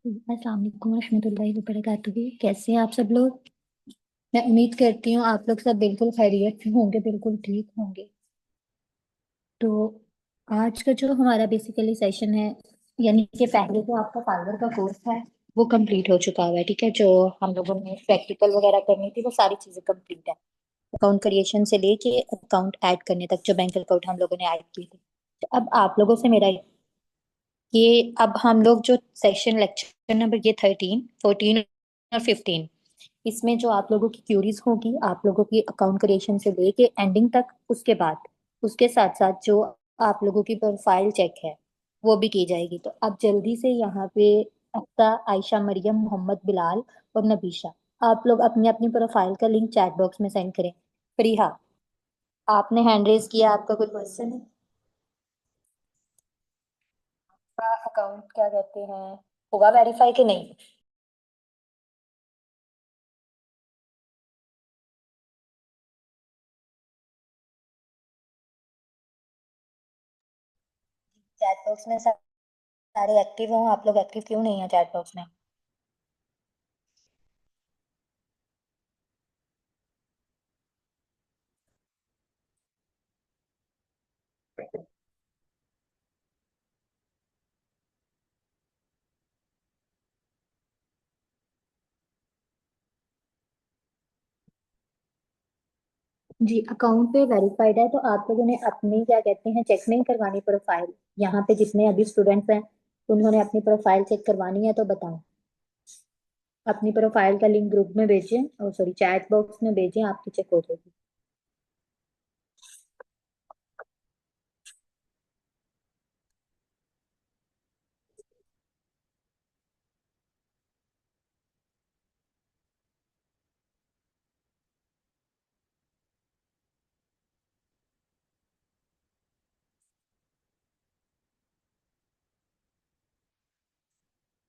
अस्सलाम वालेकुम रहमतुल्लाहि व बरकातुहू। कैसे हैं आप सब लोग? मैं उम्मीद करती हूँ आप लोग सब बिल्कुल खैरियत से होंगे, बिल्कुल ठीक होंगे। तो आज का जो हमारा बेसिकली सेशन है, यानी कि पहले जो आपका फाइबर का कोर्स है वो कंप्लीट हो चुका हुआ है। ठीक है, जो हम लोगों ने प्रैक्टिकल वगैरह करनी थी वो सारी चीजें कंप्लीट है। अकाउंट क्रिएशन से लेके अकाउंट ऐड करने तक जो बैंक अकाउंट हम लोगों ने ऐड किए थे। तो अब आप लोगों से मेरा ये अब हम लोग जो सेशन लेक्चर नंबर ये 13, 14 और 15, इसमें जो आप लोगों की क्यूरीज होगी, आप लोगों की अकाउंट क्रिएशन से लेके एंडिंग तक, उसके बाद उसके साथ साथ जो आप लोगों की प्रोफाइल चेक है वो भी की जाएगी। तो अब जल्दी से यहाँ पे अफ्ता, आयशा, मरियम, मोहम्मद, बिलाल और नबीशा, आप लोग अपनी अपनी प्रोफाइल का लिंक चैट बॉक्स में सेंड करें। फरीहा, आपने हैंड रेज किया, आपका कोई क्वेश्चन है? आपका अकाउंट क्या कहते हैं, होगा वेरीफाई कि नहीं? चैट बॉक्स में सारे एक्टिव हो, आप लोग एक्टिव क्यों नहीं है चैट बॉक्स में? जी, अकाउंट पे वेरीफाइड है तो आप लोगों ने अपनी क्या कहते हैं चेक नहीं करवानी प्रोफाइल? यहाँ पे जितने अभी स्टूडेंट्स हैं उन्होंने अपनी प्रोफाइल चेक करवानी है तो बताओ। अपनी प्रोफाइल का लिंक ग्रुप में भेजें, और सॉरी चैट बॉक्स में भेजें, आपकी चेक हो जाएगी।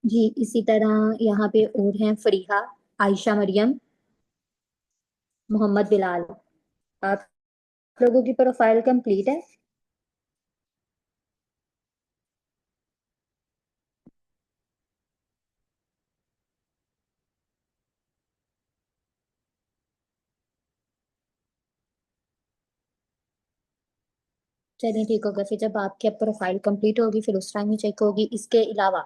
जी, इसी तरह यहाँ पे और हैं फरीहा, आयशा, मरियम, मोहम्मद, बिलाल। आप लोगों की प्रोफाइल कंप्लीट है? चलिए ठीक होगा, फिर जब आपकी प्रोफाइल कंप्लीट होगी फिर उस टाइम ही चेक होगी। इसके अलावा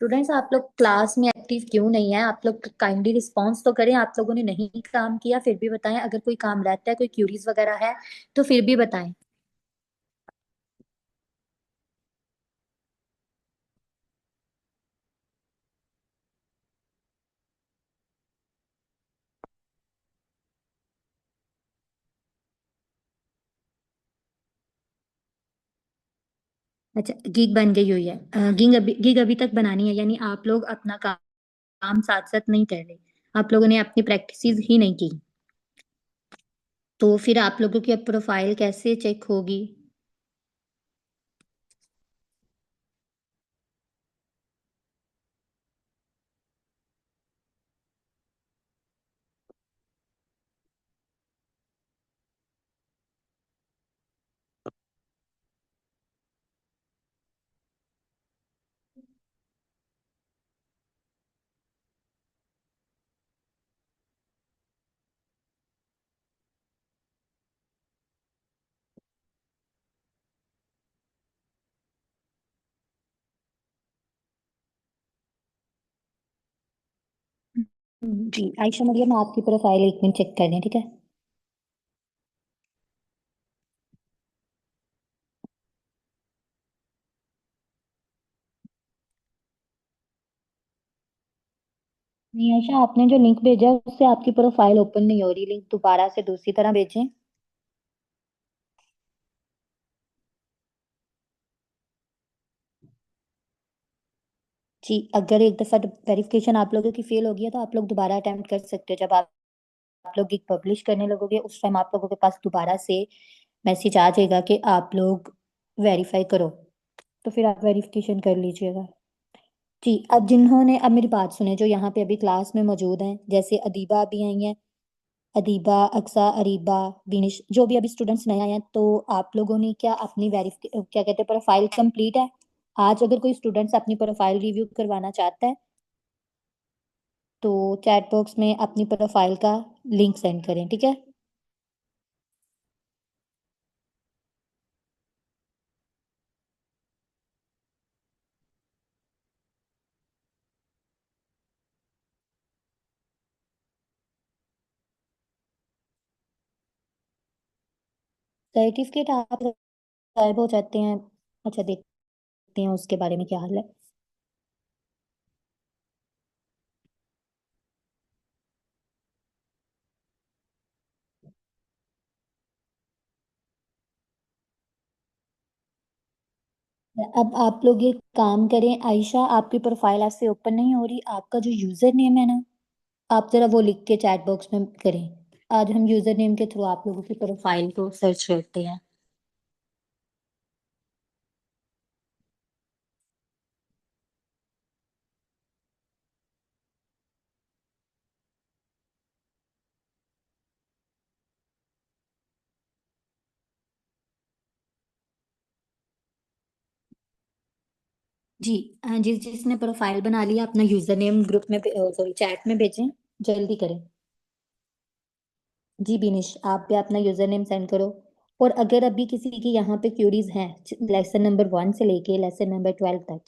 स्टूडेंट्स, आप लोग क्लास में एक्टिव क्यों नहीं है? आप लोग काइंडली रिस्पॉन्स तो करें। आप लोगों ने नहीं काम किया फिर भी बताएं, अगर कोई काम रहता है, कोई क्यूरीज वगैरह है तो फिर भी बताएं। अच्छा, गिग बन गई हुई है। गिग अभी तक बनानी है, यानी आप लोग अपना काम साथ साथ नहीं कर रहे। आप लोगों ने अपनी प्रैक्टिसेस ही नहीं की, तो फिर आप लोगों की अब प्रोफाइल कैसे चेक होगी? जी आयशा, मरियम, आपकी प्रोफाइल एक मिनट चेक कर लें, ठीक है? नहीं आयशा, आपने जो लिंक भेजा है उससे आपकी प्रोफाइल ओपन नहीं हो रही। लिंक दोबारा से दूसरी तरह भेजें। जी, अगर एक दफा वेरिफिकेशन आप लोगों की फेल हो गई है तो आप लोग दोबारा अटेम्प्ट कर सकते हो। जब आप लोग एक पब्लिश करने लगोगे उस टाइम आप लोगों के पास दोबारा से मैसेज आ जाएगा कि आप लोग वेरीफाई करो, तो फिर आप वेरिफिकेशन कर लीजिएगा। जी, अब जिन्होंने, अब मेरी बात सुने, जो यहाँ पे अभी क्लास में मौजूद हैं, जैसे अदीबा अभी आई हैं, अदीबा, अक्सा, अरीबा, बिनिश, जो भी अभी स्टूडेंट्स नए आए हैं, तो आप लोगों ने क्या अपनी वेरिफिक क्या कहते हैं प्रोफाइल कंप्लीट है? आज अगर कोई स्टूडेंट्स अपनी प्रोफाइल रिव्यू करवाना चाहता है तो चैट बॉक्स में अपनी प्रोफाइल का लिंक सेंड करें, ठीक है? सर्टिफिकेट आप गायब हो जाते हैं। अच्छा, देखते हैं उसके बारे में क्या हाल है। अब आप लोग ये काम करें, आयशा आपकी प्रोफाइल ऐसे ओपन नहीं हो रही, आपका जो यूजर नेम है ना, आप जरा वो लिख के चैट बॉक्स में करें। आज हम यूजर नेम के थ्रू आप लोगों की प्रोफाइल को सर्च करते हैं। जी, जिस जिसने प्रोफाइल बना लिया अपना यूजर नेम ग्रुप में, सॉरी चैट में भेजें, जल्दी करें। जी बिनिश, आप भी अपना यूजर नेम सेंड करो। और अगर अभी किसी की यहाँ पे क्यूरीज हैं लेसन नंबर 1 से लेके लेसन नंबर 12 तक,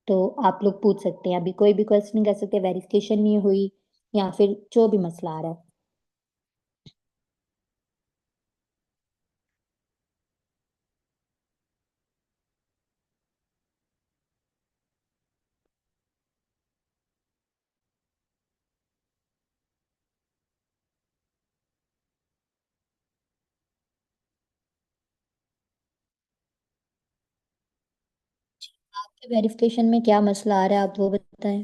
तो आप लोग पूछ सकते हैं। अभी कोई भी क्वेश्चन कर सकते हैं, वेरिफिकेशन नहीं हुई या फिर जो भी मसला आ रहा है। आपके वेरिफिकेशन में क्या मसला आ रहा है, आप वो बताएं।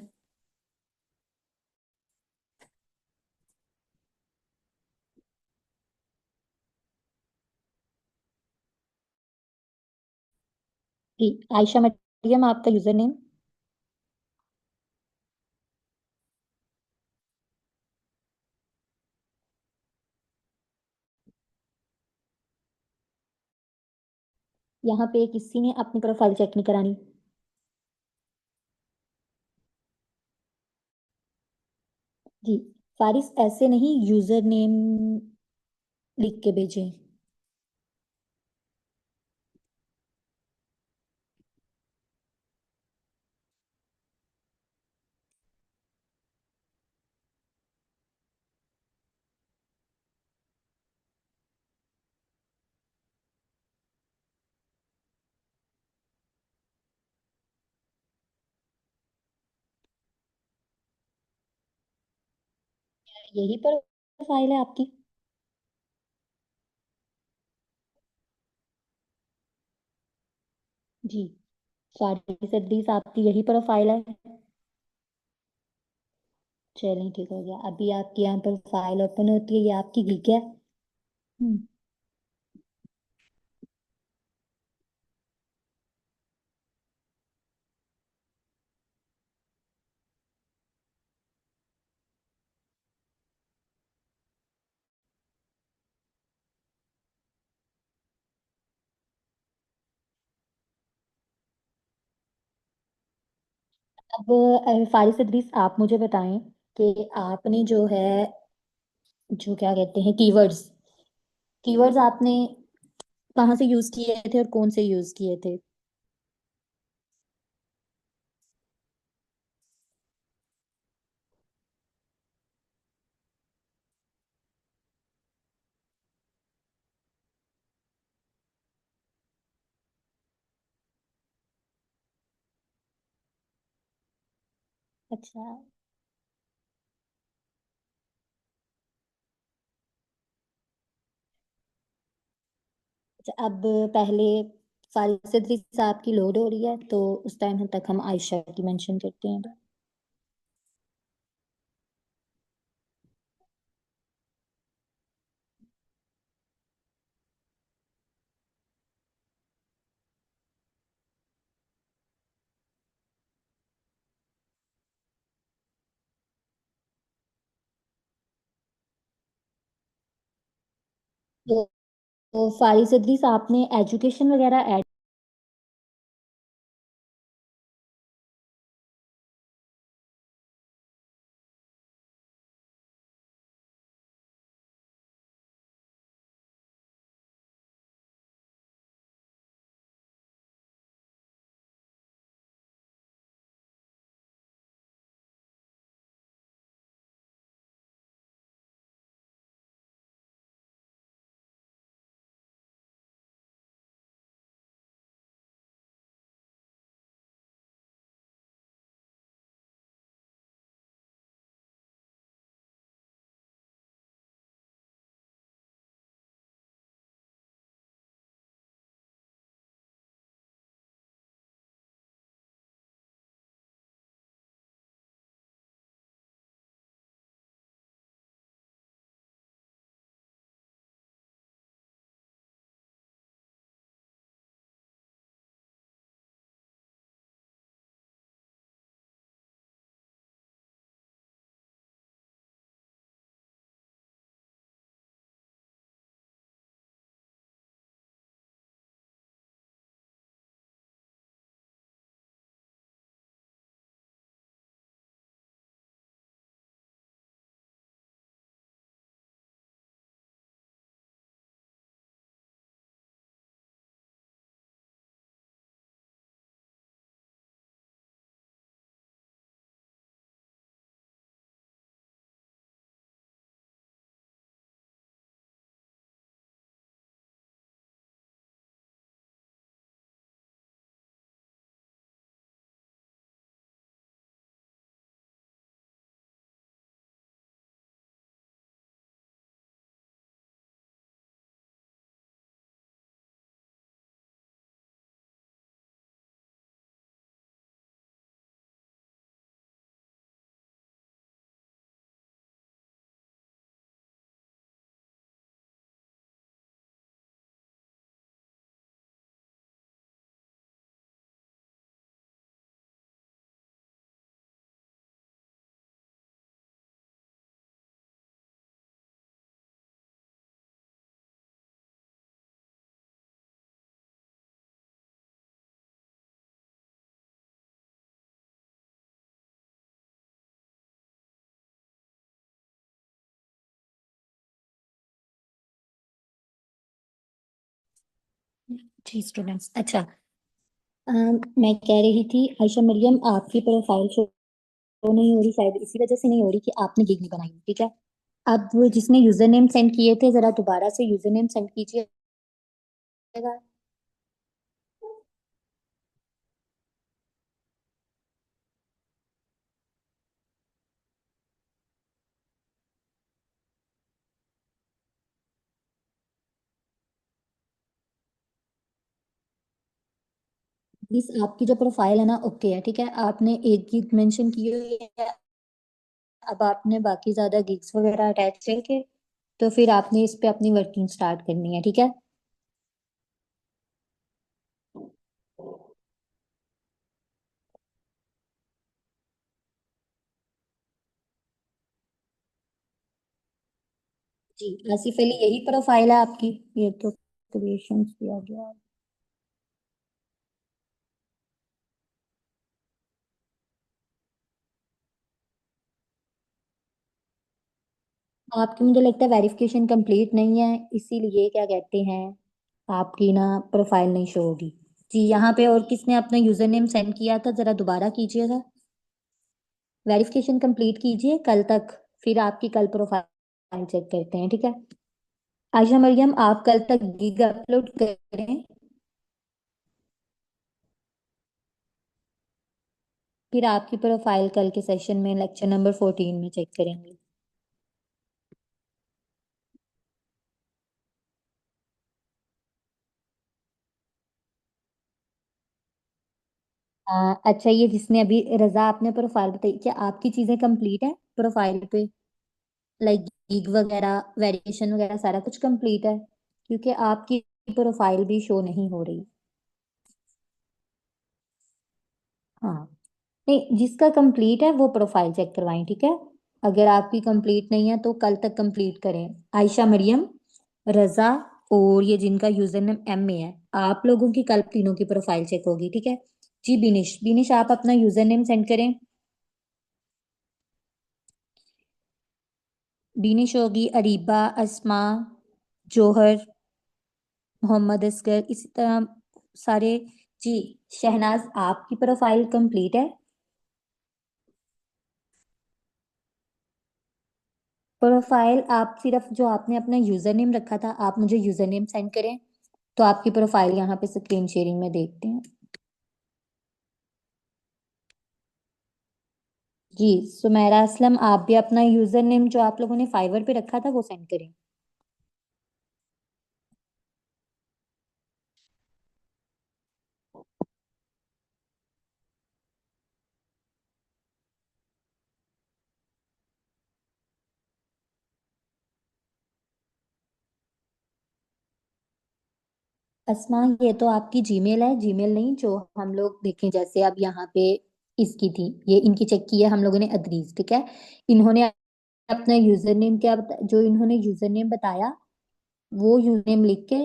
जी, आयशा मरियम आपका यूजर नेम। यहाँ पे किसी ने अपनी प्रोफाइल चेक नहीं करानी। जी, फारिस ऐसे नहीं, यूजर नेम लिख के भेजें। यही प्रोफाइल है आपकी? जी, फारिस अदरीस आपकी यही प्रोफाइल है? चलिए ठीक हो गया, अभी आपकी यहाँ पर फाइल ओपन होती है, ये आपकी ठीक है। हम्म, अब फारिस अदरीस आप मुझे बताएं कि आपने जो है, जो क्या कहते हैं कीवर्ड्स, कीवर्ड्स आपने कहाँ से यूज किए थे और कौन से यूज किए थे? अच्छा। अच्छा, अब पहले फारिस अदरीस आपकी लोड हो रही है, तो उस टाइम तक हम आयशा की मेंशन करते हैं। तो, तो फारिस अदरीस आपने एजुकेशन वगैरह ऐड। जी स्टूडेंट्स, अच्छा। मैं कह रही थी आयशा मरियम, आपकी प्रोफाइल शो नहीं हो रही, शायद इसी वजह से नहीं हो रही कि आपने गिग नहीं बनाई, ठीक है। अब वो जिसने यूजर नेम सेंड किए थे, जरा दोबारा से यूजर नेम सेंड कीजिएगा। प्लीज, आपकी जो प्रोफाइल है ना, ओके है, ठीक है। आपने एक गिग मेंशन की हुई है। अब आपने बाकी ज्यादा गिग्स वगैरह अटैच करके, तो फिर आपने इस पे अपनी वर्किंग स्टार्ट करनी है, ठीक है। जी, आसिफ अली यही प्रोफाइल है आपकी? ये तो क्रिएशंस किया गया है। आपकी मुझे लगता है वेरिफिकेशन कंप्लीट नहीं है, इसीलिए क्या कहते हैं, आपकी ना प्रोफाइल नहीं शो होगी। जी, यहाँ पे और किसने अपना यूजर नेम सेंड किया था, जरा दोबारा कीजिएगा। वेरिफिकेशन कंप्लीट कीजिए कल तक, फिर आपकी कल प्रोफाइल चेक करते हैं, ठीक है। आयशा मरियम, आप कल तक गिग अपलोड करें, फिर आपकी प्रोफाइल कल के सेशन में लेक्चर नंबर 14 में चेक करेंगे। अच्छा, ये जिसने अभी रजा आपने प्रोफाइल बताई, क्या आपकी चीजें कंप्लीट है प्रोफाइल पे? लाइक गीग वगैरह, वेरिएशन वगैरह सारा कुछ कंप्लीट है? क्योंकि आपकी प्रोफाइल भी शो नहीं हो रही। हाँ, नहीं, जिसका कंप्लीट है वो प्रोफाइल चेक करवाएं, ठीक है। अगर आपकी कंप्लीट नहीं है तो कल तक कंप्लीट करें। आयशा मरियम, रजा और ये जिनका यूजर नेम एम में है, आप लोगों की कल तीनों की प्रोफाइल चेक होगी, ठीक है। जी बिनिश, बिनिश आप अपना यूजर नेम सेंड करें। बिनिश होगी, अरीबा, अस्मा, जोहर, मोहम्मद असगर, इसी तरह सारे। जी शहनाज, आपकी प्रोफाइल कंप्लीट है। प्रोफाइल आप सिर्फ जो आपने अपना यूजर नेम रखा था, आप मुझे यूजर नेम सेंड करें, तो आपकी प्रोफाइल यहाँ पे स्क्रीन शेयरिंग में देखते हैं। जी सुमेरा असलम, आप भी अपना यूजर नेम जो आप लोगों ने फाइवर पे रखा था वो सेंड करें। अस्मा, ये तो आपकी जीमेल है, जीमेल नहीं जो हम लोग देखें, जैसे अब यहाँ पे इसकी थी, ये इनकी चेक की है हम लोगों ने, अदरीज, ठीक है। इन्होंने अपना यूजर नेम जो इन्होंने यूजर नेम बताया, वो यूजर नेम लिख के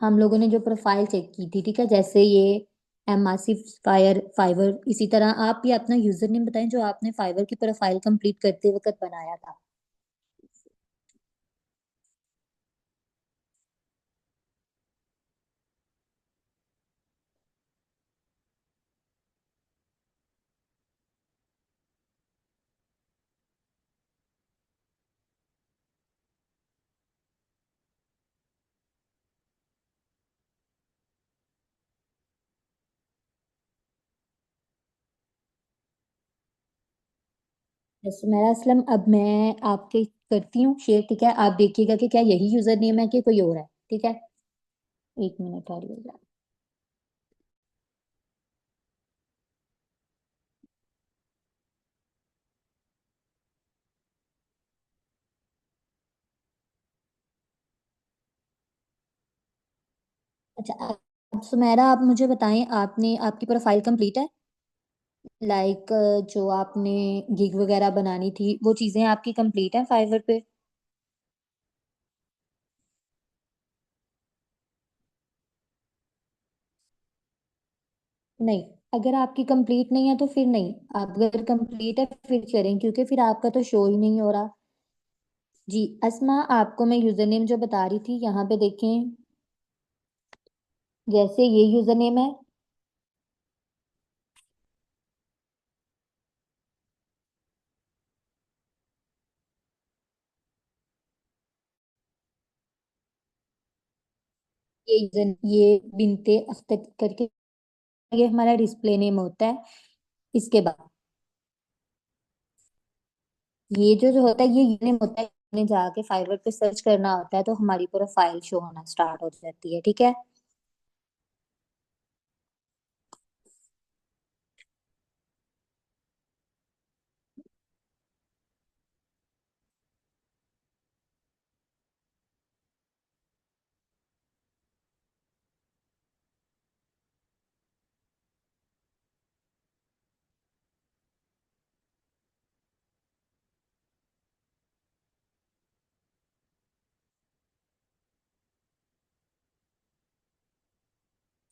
हम लोगों ने जो प्रोफाइल चेक की थी, ठीक है, जैसे ये एम आसिफ फायर फाइवर, इसी तरह आप भी अपना यूजर नेम बताएं जो आपने फाइवर की प्रोफाइल कंप्लीट करते वक्त बनाया था। जैसे मेरा असलम, अब मैं आपके करती हूँ शेयर, ठीक है, आप देखिएगा कि क्या यही यूजर नेम है कि कोई और है, ठीक है। एक मिनट और लिएगा। अच्छा, अब सुमेरा आप मुझे बताएं, आपने आपकी प्रोफाइल कंप्लीट है? लाइक जो आपने गिग वगैरह बनानी थी वो चीजें आपकी कंप्लीट है फाइवर पे? नहीं, अगर आपकी कंप्लीट नहीं है तो फिर नहीं, आप अगर कंप्लीट है फिर करें, क्योंकि फिर आपका तो शो ही नहीं हो रहा। जी अस्मा, आपको मैं यूजर नेम जो बता रही थी यहाँ पे देखें, जैसे ये यूजर नेम है, ये बिनते अख्तर करके ये हमारा डिस्प्ले नेम होता है। इसके बाद ये जो जो होता है ये यूनेम होता है, ने जाके फाइवर पे सर्च करना होता है तो हमारी प्रोफाइल शो होना स्टार्ट हो जाती है, ठीक है।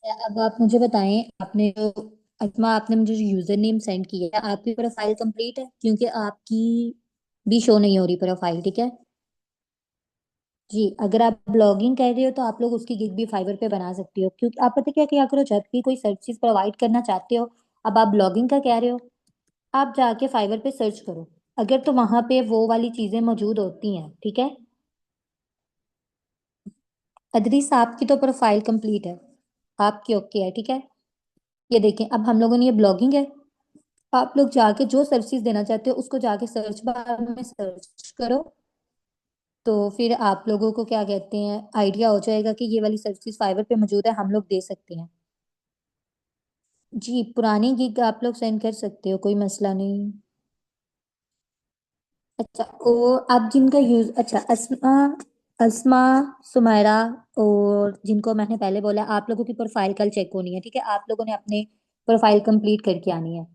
अब आप मुझे बताएं, आपने जो अजमा आपने मुझे जो यूजर नेम सेंड किया है, आपकी प्रोफाइल कंप्लीट है? क्योंकि आपकी भी शो नहीं हो रही प्रोफाइल, ठीक है। जी अगर आप ब्लॉगिंग कर रहे हो तो आप लोग उसकी गिग भी फाइवर पे बना सकती हो, क्योंकि आप पता क्या क्या करो, जब भी कोई सर्विस प्रोवाइड करना चाहते हो, अब आप ब्लॉगिंग का कह रहे हो, आप जाके फाइवर पे सर्च करो, अगर तो वहां पे वो वाली चीजें मौजूद होती हैं, ठीक है। अदरीस, आपकी तो प्रोफाइल कंप्लीट है, आपकी ओके है, ठीक है। ये देखें, अब हम लोगों ने ये ब्लॉगिंग है, आप लोग जाके जो सर्विसेज देना चाहते हो उसको जाके सर्च बार में सर्च करो, तो फिर आप लोगों को क्या कहते हैं आइडिया हो जाएगा कि ये वाली सर्विसेज फाइवर पे मौजूद है, हम लोग दे सकते हैं। जी पुरानी गिग आप लोग सेंड कर सकते हो, कोई मसला नहीं। अच्छा, वो आप जिनका यूज, अच्छा अस्मा, अस्मा, सुमायरा और जिनको मैंने पहले बोला, आप लोगों की प्रोफाइल कल चेक होनी है, ठीक है, आप लोगों ने अपने प्रोफाइल कंप्लीट करके आनी है।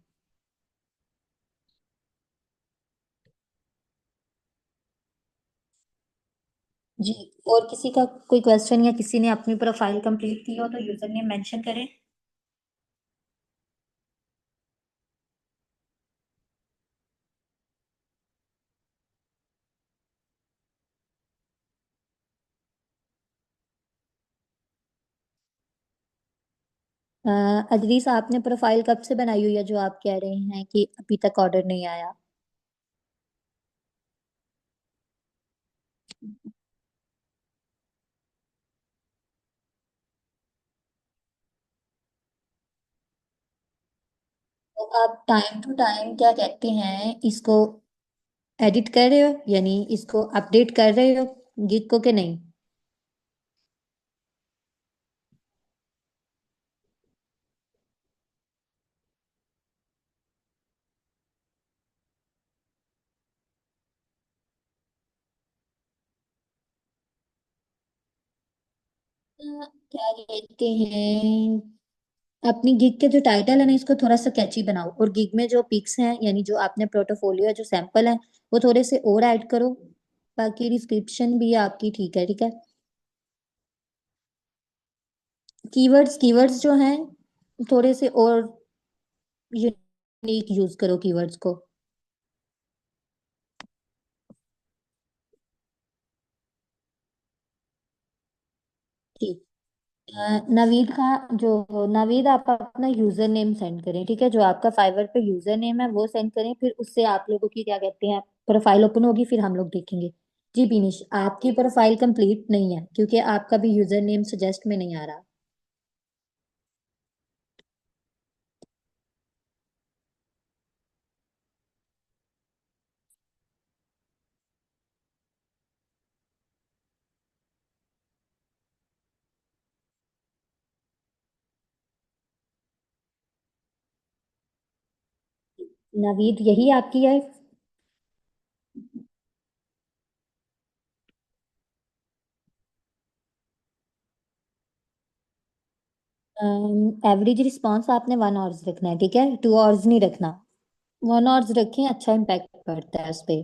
जी। और किसी का कोई क्वेश्चन या किसी ने अपनी प्रोफाइल कंप्लीट की हो तो यूजर नेम मेंशन करें। अदरीस, आपने प्रोफाइल कब से बनाई हुई है जो आप कह रहे हैं कि अभी तक ऑर्डर नहीं आया? तो आप टाइम टू टाइम क्या कहते हैं इसको एडिट कर रहे हो, यानी इसको अपडेट कर रहे हो गिग को कि नहीं? क्या कहते हैं, अपनी गिग के जो टाइटल है ना इसको थोड़ा सा कैची बनाओ, और गिग में जो पिक्स हैं यानी जो आपने पोर्टफोलियो है जो सैंपल है वो थोड़े से और ऐड करो। बाकी डिस्क्रिप्शन भी आपकी ठीक है, ठीक है। कीवर्ड्स कीवर्ड्स जो हैं थोड़े से और यूनिक यूज करो कीवर्ड्स को। ठीक। नवीद का जो नवीद, आप अपना यूजर नेम सेंड करें, ठीक है? जो आपका फाइवर पे यूजर नेम है वो सेंड करें, फिर उससे आप लोगों की क्या कहते हैं प्रोफाइल ओपन होगी, फिर हम लोग देखेंगे। जी बिनिश, आपकी प्रोफाइल कंप्लीट नहीं है क्योंकि आपका भी यूजर नेम सजेस्ट में नहीं आ रहा। नवीद, यही आपकी है? एवरेज रिस्पॉन्स आपने 1 आवर्स रखना है, ठीक है? 2 आवर्स नहीं रखना। 1 आवर्स रखें, अच्छा इम्पैक्ट पड़ता है उस पे।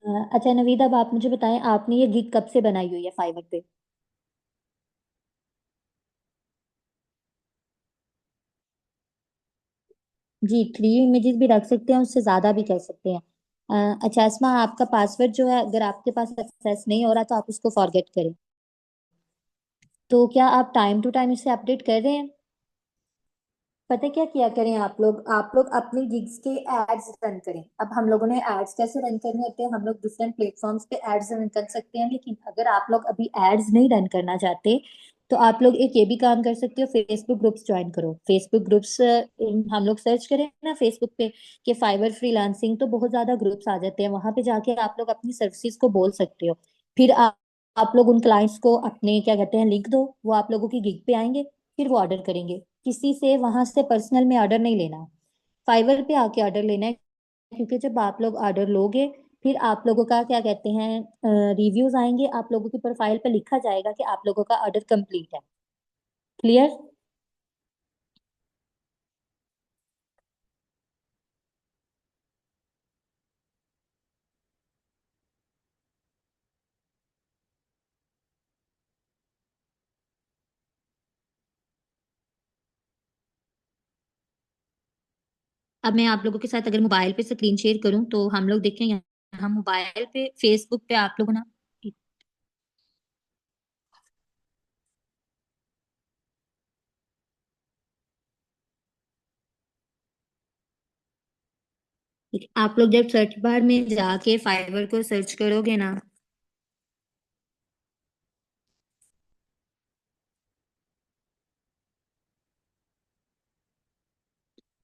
अच्छा नवीद, अब आप मुझे बताएं आपने ये गिग कब से बनाई हुई है फाइवर पे? जी, 3 इमेजेस भी रख सकते हैं, उससे ज्यादा भी कर सकते हैं। अच्छा अस्मा, आपका पासवर्ड जो है अगर आपके पास एक्सेस नहीं हो रहा तो आप उसको फॉरगेट करें। तो क्या आप टाइम टू टाइम इसे अपडेट कर रहे हैं? पता है क्या किया करें, आप लोग अपने गिग्स के एड्स रन करें। अब हम लोगों ने एड्स कैसे रन करने होते हैं, हम लोग डिफरेंट प्लेटफॉर्म्स पे एड्स रन कर सकते हैं, लेकिन अगर आप लोग अभी एड्स नहीं रन करना चाहते तो आप लोग एक ये भी काम कर सकते हो, फेसबुक ग्रुप्स ज्वाइन करो। फेसबुक ग्रुप्स हम लोग सर्च करें ना फेसबुक पे कि फाइवर फ्रीलांसिंग, तो बहुत ज्यादा ग्रुप्स आ जाते हैं, वहां पे जाके आप लोग अपनी सर्विसेज को बोल सकते हो। फिर आप लोग उन क्लाइंट्स को अपने क्या कहते हैं लिंक दो, वो आप लोगों की गिग पे आएंगे, फिर वो ऑर्डर करेंगे। किसी से वहां से पर्सनल में ऑर्डर नहीं लेना, फाइवर पे आके ऑर्डर लेना है। क्योंकि जब आप लोग ऑर्डर लोगे फिर आप लोगों का क्या कहते हैं रिव्यूज आएंगे, आप लोगों की प्रोफाइल पे लिखा जाएगा कि आप लोगों का ऑर्डर कंप्लीट है। क्लियर? अब मैं आप लोगों के साथ अगर मोबाइल पे स्क्रीन शेयर करूं तो हम लोग देखें यहाँ मोबाइल पे फेसबुक पे आप लोग ना, आप लोग जब सर्च बार में जाके फाइवर को सर्च करोगे ना,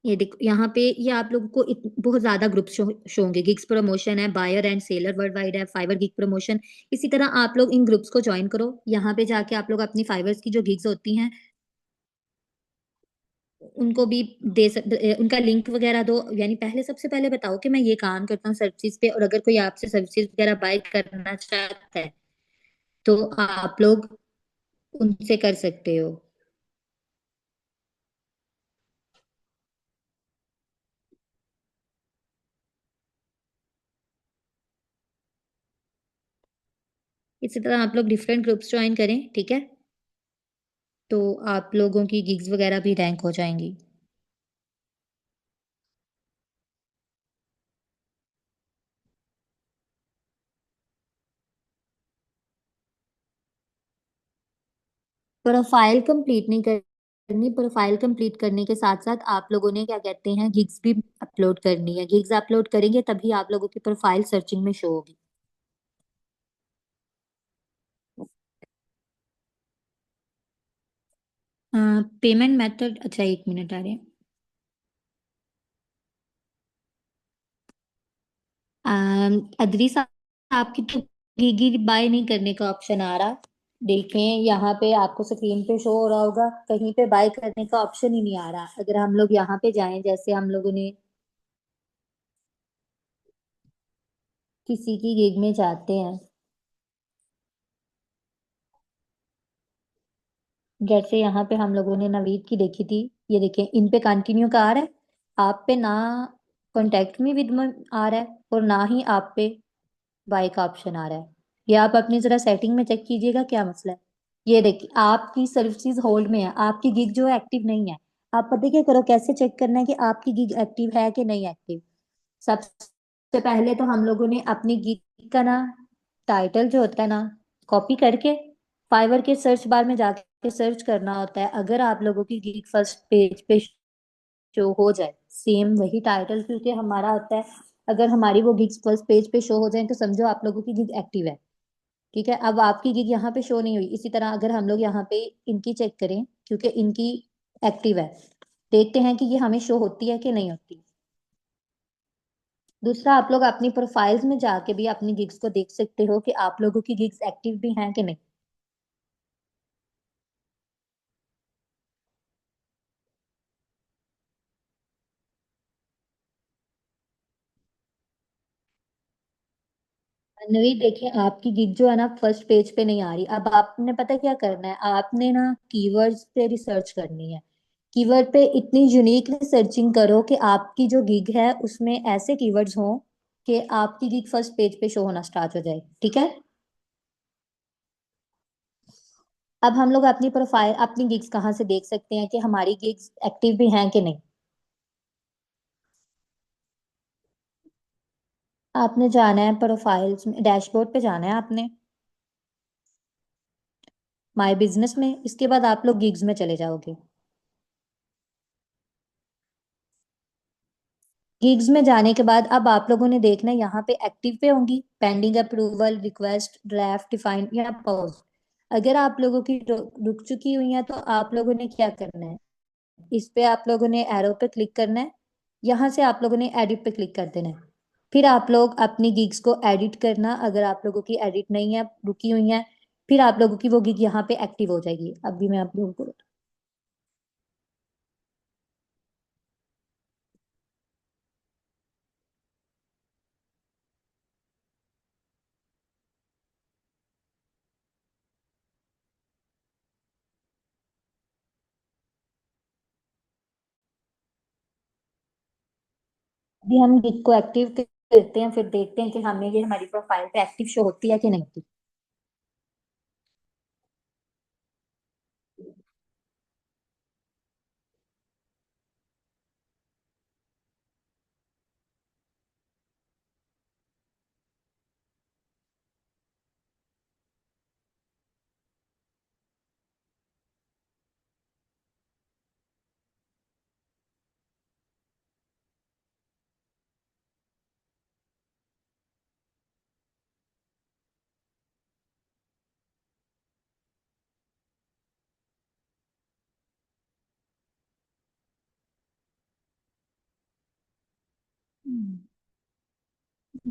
ये देखो यहाँ पे ये आप लोगों को बहुत ज्यादा ग्रुप शो होंगे। गिग्स प्रमोशन है, buyer and seller world wide है, फाइवर गिग प्रमोशन। इसी तरह आप लोग इन ग्रुप्स को ज्वाइन करो, यहाँ पे जाके आप लोग अपनी फाइवर्स की जो गिग्स होती हैं उनको भी उनका लिंक वगैरह दो, यानी पहले सबसे पहले बताओ कि मैं ये काम करता हूँ सर्विसेज पे, और अगर कोई आपसे सर्विसेज वगैरह बाय करना चाहता है तो आप लोग उनसे कर सकते हो। इसी तरह आप लोग डिफरेंट ग्रुप्स ज्वाइन करें, ठीक है, तो आप लोगों की गिग्स वगैरह भी रैंक हो जाएंगी। प्रोफाइल कंप्लीट नहीं करनी, प्रोफाइल कंप्लीट करने के साथ साथ आप लोगों ने क्या कहते हैं गिग्स भी अपलोड करनी है। गिग्स अपलोड करेंगे तभी आप लोगों की प्रोफाइल सर्चिंग में शो होगी। पेमेंट मेथड, अच्छा एक मिनट आ रहे हैं। अदरी साहब, आपकी तो गिगी बाय नहीं करने का ऑप्शन आ रहा। देखें यहाँ पे आपको स्क्रीन पे शो हो रहा होगा, कहीं पे बाय करने का ऑप्शन ही नहीं आ रहा। अगर हम लोग यहाँ पे जाएं, जैसे हम लोगों ने किसी की गिग में जाते हैं, जैसे यहाँ पे हम लोगों ने नवीद की देखी थी, ये देखें इन पे कंटिन्यू का आ रहा है, आप पे ना कॉन्टेक्ट मी विद आ रहा है, और ना ही आप पे बाय का ऑप्शन आ रहा है। ये आप अपनी जरा सेटिंग में चेक कीजिएगा क्या मसला है। ये देखिए आपकी सर्विसेज होल्ड में है, आपकी गिग जो है एक्टिव नहीं है। आप पता क्या करो, कैसे चेक करना है कि आपकी गिग एक्टिव है कि नहीं एक्टिव। सबसे पहले तो हम लोगों ने अपनी गिग का ना टाइटल जो होता है ना, कॉपी करके फाइवर के सर्च बार में जाके सर्च करना होता है। अगर आप लोगों की गिग फर्स्ट पेज पे शो हो जाए, सेम वही टाइटल, क्योंकि हमारा होता है, अगर हमारी वो गिग्स फर्स्ट पेज पे शो हो जाए तो समझो आप लोगों की गिग एक्टिव है। ठीक है, अब आपकी गिग यहाँ पे शो नहीं हुई, इसी तरह अगर हम लोग यहाँ पे इनकी चेक करें, क्योंकि इनकी एक्टिव है, देखते हैं कि ये हमें शो होती है कि नहीं होती। दूसरा, आप लोग अपनी प्रोफाइल्स में जाके भी अपनी गिग्स को देख सकते हो कि आप लोगों की गिग्स एक्टिव भी हैं कि नहीं। नवी देखिए, आपकी गिग जो है ना फर्स्ट पेज पे नहीं आ रही। अब आपने पता क्या करना है, आपने ना कीवर्ड्स पे रिसर्च करनी है। कीवर्ड पे इतनी यूनिकली सर्चिंग करो कि आपकी जो गिग है उसमें ऐसे कीवर्ड्स हों कि आपकी गिग फर्स्ट पेज पे शो होना स्टार्ट हो जाए, ठीक है। अब हम लोग अपनी प्रोफाइल, अपनी गिग्स कहाँ से देख सकते हैं कि हमारी गिग्स एक्टिव भी हैं कि नहीं। आपने जाना है प्रोफाइल्स में, डैशबोर्ड पे जाना है आपने, माय बिजनेस में, इसके बाद आप लोग गिग्स में चले जाओगे। गिग्स में जाने के बाद अब आप लोगों ने देखना है यहाँ पे एक्टिव पे होंगी, pending approval, request, draft, define या पॉज। अगर आप लोगों की रुक चुकी हुई है तो आप लोगों ने क्या करना है, इस पे आप लोगों ने एरो पे क्लिक करना है, यहाँ से आप लोगों ने एडिट पे क्लिक कर देना है। फिर आप लोग अपनी गिग्स को एडिट करना, अगर आप लोगों की एडिट नहीं है, रुकी हुई है, फिर आप लोगों की वो गिग यहाँ पे एक्टिव हो जाएगी। अभी मैं आप लोगों को अभी हम गिग को एक्टिव करते हैं, फिर देखते हैं कि हमें ये हमारी प्रोफाइल पे एक्टिव शो होती है कि नहीं होती।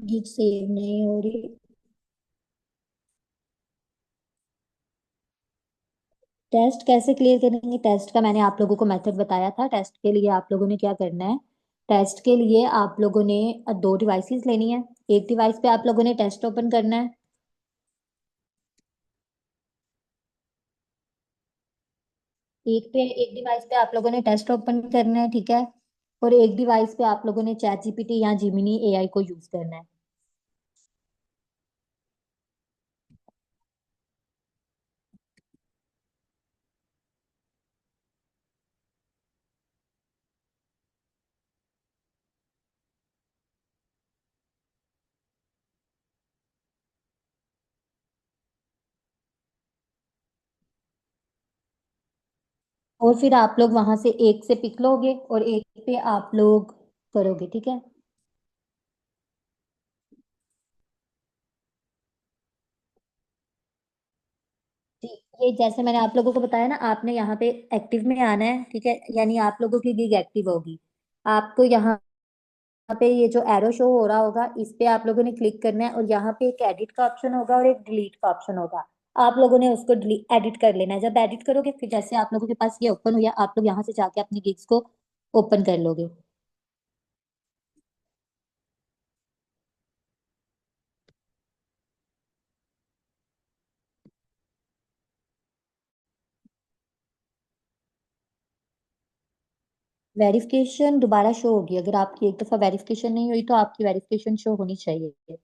गिग सेव नहीं हो रही। टेस्ट कैसे क्लियर करेंगे? टेस्ट का मैंने आप लोगों को मेथड बताया था। टेस्ट के लिए आप लोगों ने क्या करना है? टेस्ट के लिए आप लोगों ने दो डिवाइसेस लेनी है। एक डिवाइस पे आप लोगों ने टेस्ट ओपन करना है। एक डिवाइस पे आप लोगों ने टेस्ट ओपन करना है, ठीक है। और एक डिवाइस पे आप लोगों ने चैट जीपीटी या जिमिनी एआई को यूज करना है। और फिर आप लोग वहां से एक से पिक लोगे और एक पे आप लोग करोगे, ठीक है। जी, ये जैसे मैंने आप लोगों को बताया ना, आपने यहाँ पे एक्टिव में आना है, ठीक है। यानी आप लोगों की गिग एक्टिव होगी। आपको यहाँ पे ये जो एरो शो हो रहा होगा, इस पे आप लोगों ने क्लिक करना है और यहाँ पे एक एडिट का ऑप्शन होगा और एक डिलीट का ऑप्शन होगा। आप लोगों ने उसको एडिट कर लेना है। जब एडिट करोगे फिर जैसे आप लोगों के पास ये ओपन हुआ, आप लोग यहाँ से जाके अपनी गिग्स को ओपन कर लोगे। वेरिफिकेशन दोबारा शो होगी। अगर आपकी एक दफा वेरिफिकेशन नहीं हुई तो आपकी वेरिफिकेशन शो होनी चाहिए।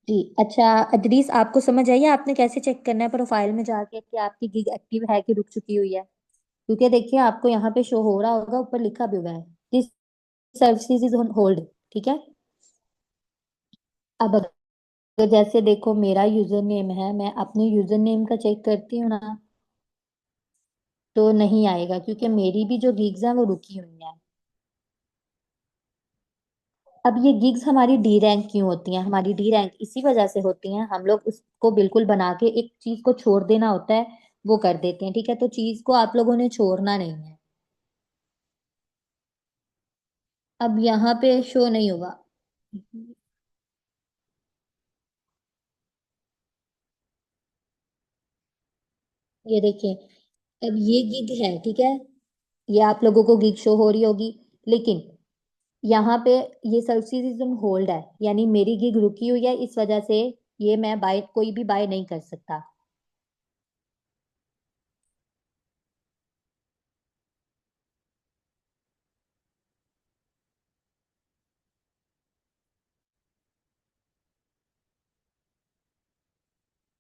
जी अच्छा। अदरीस, आपको समझ आई है आपने कैसे चेक करना है प्रोफाइल में जाके कि आपकी गिग एक्टिव है कि रुक चुकी हुई है? क्योंकि देखिए आपको यहाँ पे शो हो रहा होगा, ऊपर लिखा भी हुआ है this services is on hold, ठीक है। अब अगर जैसे देखो मेरा यूजर नेम है, मैं अपने यूजर नेम का चेक करती हूँ ना, तो नहीं आएगा क्योंकि मेरी भी जो गिग्स हैं वो रुकी हुई हैं। अब ये गिग्स हमारी डी रैंक क्यों होती हैं? हमारी डी रैंक इसी वजह से होती हैं, हम लोग उसको बिल्कुल बना के एक चीज को छोड़ देना होता है, वो कर देते हैं, ठीक है। तो चीज को आप लोगों ने छोड़ना नहीं है। अब यहाँ पे शो नहीं होगा। ये देखिए, अब ये गिग है, ठीक है। ये आप लोगों को गिग शो हो रही होगी, लेकिन यहाँ पे ये सर्विसेज होल्ड है, यानी मेरी गिग रुकी हुई है, इस वजह से ये मैं बाय कोई भी बाय नहीं कर सकता।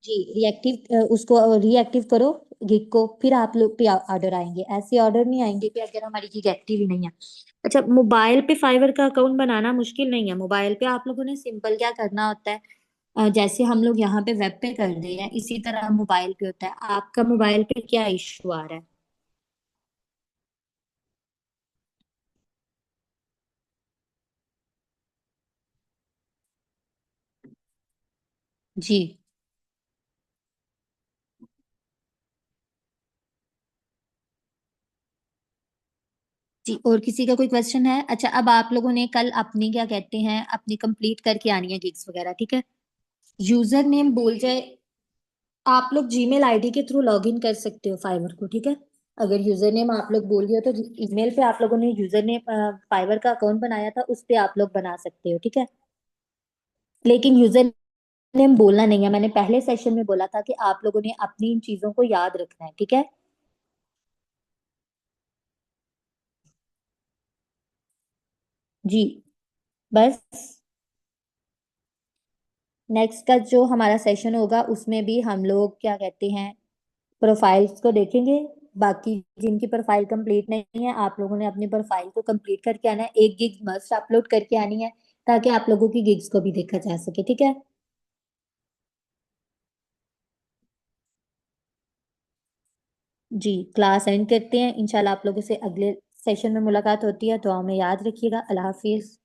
जी, रिएक्टिव उसको रीएक्टिव करो गिग को, फिर आप लोग पे ऑर्डर आएंगे। ऐसे ऑर्डर नहीं आएंगे कि अगर हमारी गिग एक्टिव ही नहीं है। अच्छा, मोबाइल पे फाइवर का अकाउंट बनाना मुश्किल नहीं है। मोबाइल पे आप लोगों ने सिंपल क्या करना होता है, जैसे हम लोग यहाँ पे वेब पे कर रहे हैं इसी तरह मोबाइल पे होता है। आपका मोबाइल पे क्या इशू आ रहा है? जी। जी, और किसी का कोई क्वेश्चन है? अच्छा, अब आप लोगों ने कल अपनी क्या कहते हैं अपनी कंप्लीट करके आनी है गिग्स वगैरह, ठीक है। यूजर नेम भूल जाए, आप लोग जीमेल आईडी के थ्रू लॉग इन कर सकते हो फाइवर को, ठीक है। अगर यूजर नेम आप लोग भूल गए हो तो ईमेल पे आप लोगों ने यूजर नेम फाइवर का अकाउंट बनाया था उस पे आप लोग बना सकते हो, ठीक है। लेकिन यूजर नेम बोलना नहीं है। मैंने पहले सेशन में बोला था कि आप लोगों ने अपनी इन चीजों को याद रखना है, ठीक है। जी, बस। नेक्स्ट का जो हमारा सेशन होगा उसमें भी हम लोग क्या कहते हैं प्रोफाइल्स को देखेंगे। बाकी जिनकी प्रोफाइल कंप्लीट नहीं है, आप लोगों ने अपनी प्रोफाइल को कंप्लीट करके आना है। एक गिग मस्ट अपलोड करके आनी है ताकि आप लोगों की गिग्स को भी देखा जा सके, ठीक है। जी, क्लास एंड करते हैं। इंशाल्लाह आप लोगों से अगले सेशन में मुलाकात होती है, तो हमें याद रखिएगा। अल्लाह हाफिज।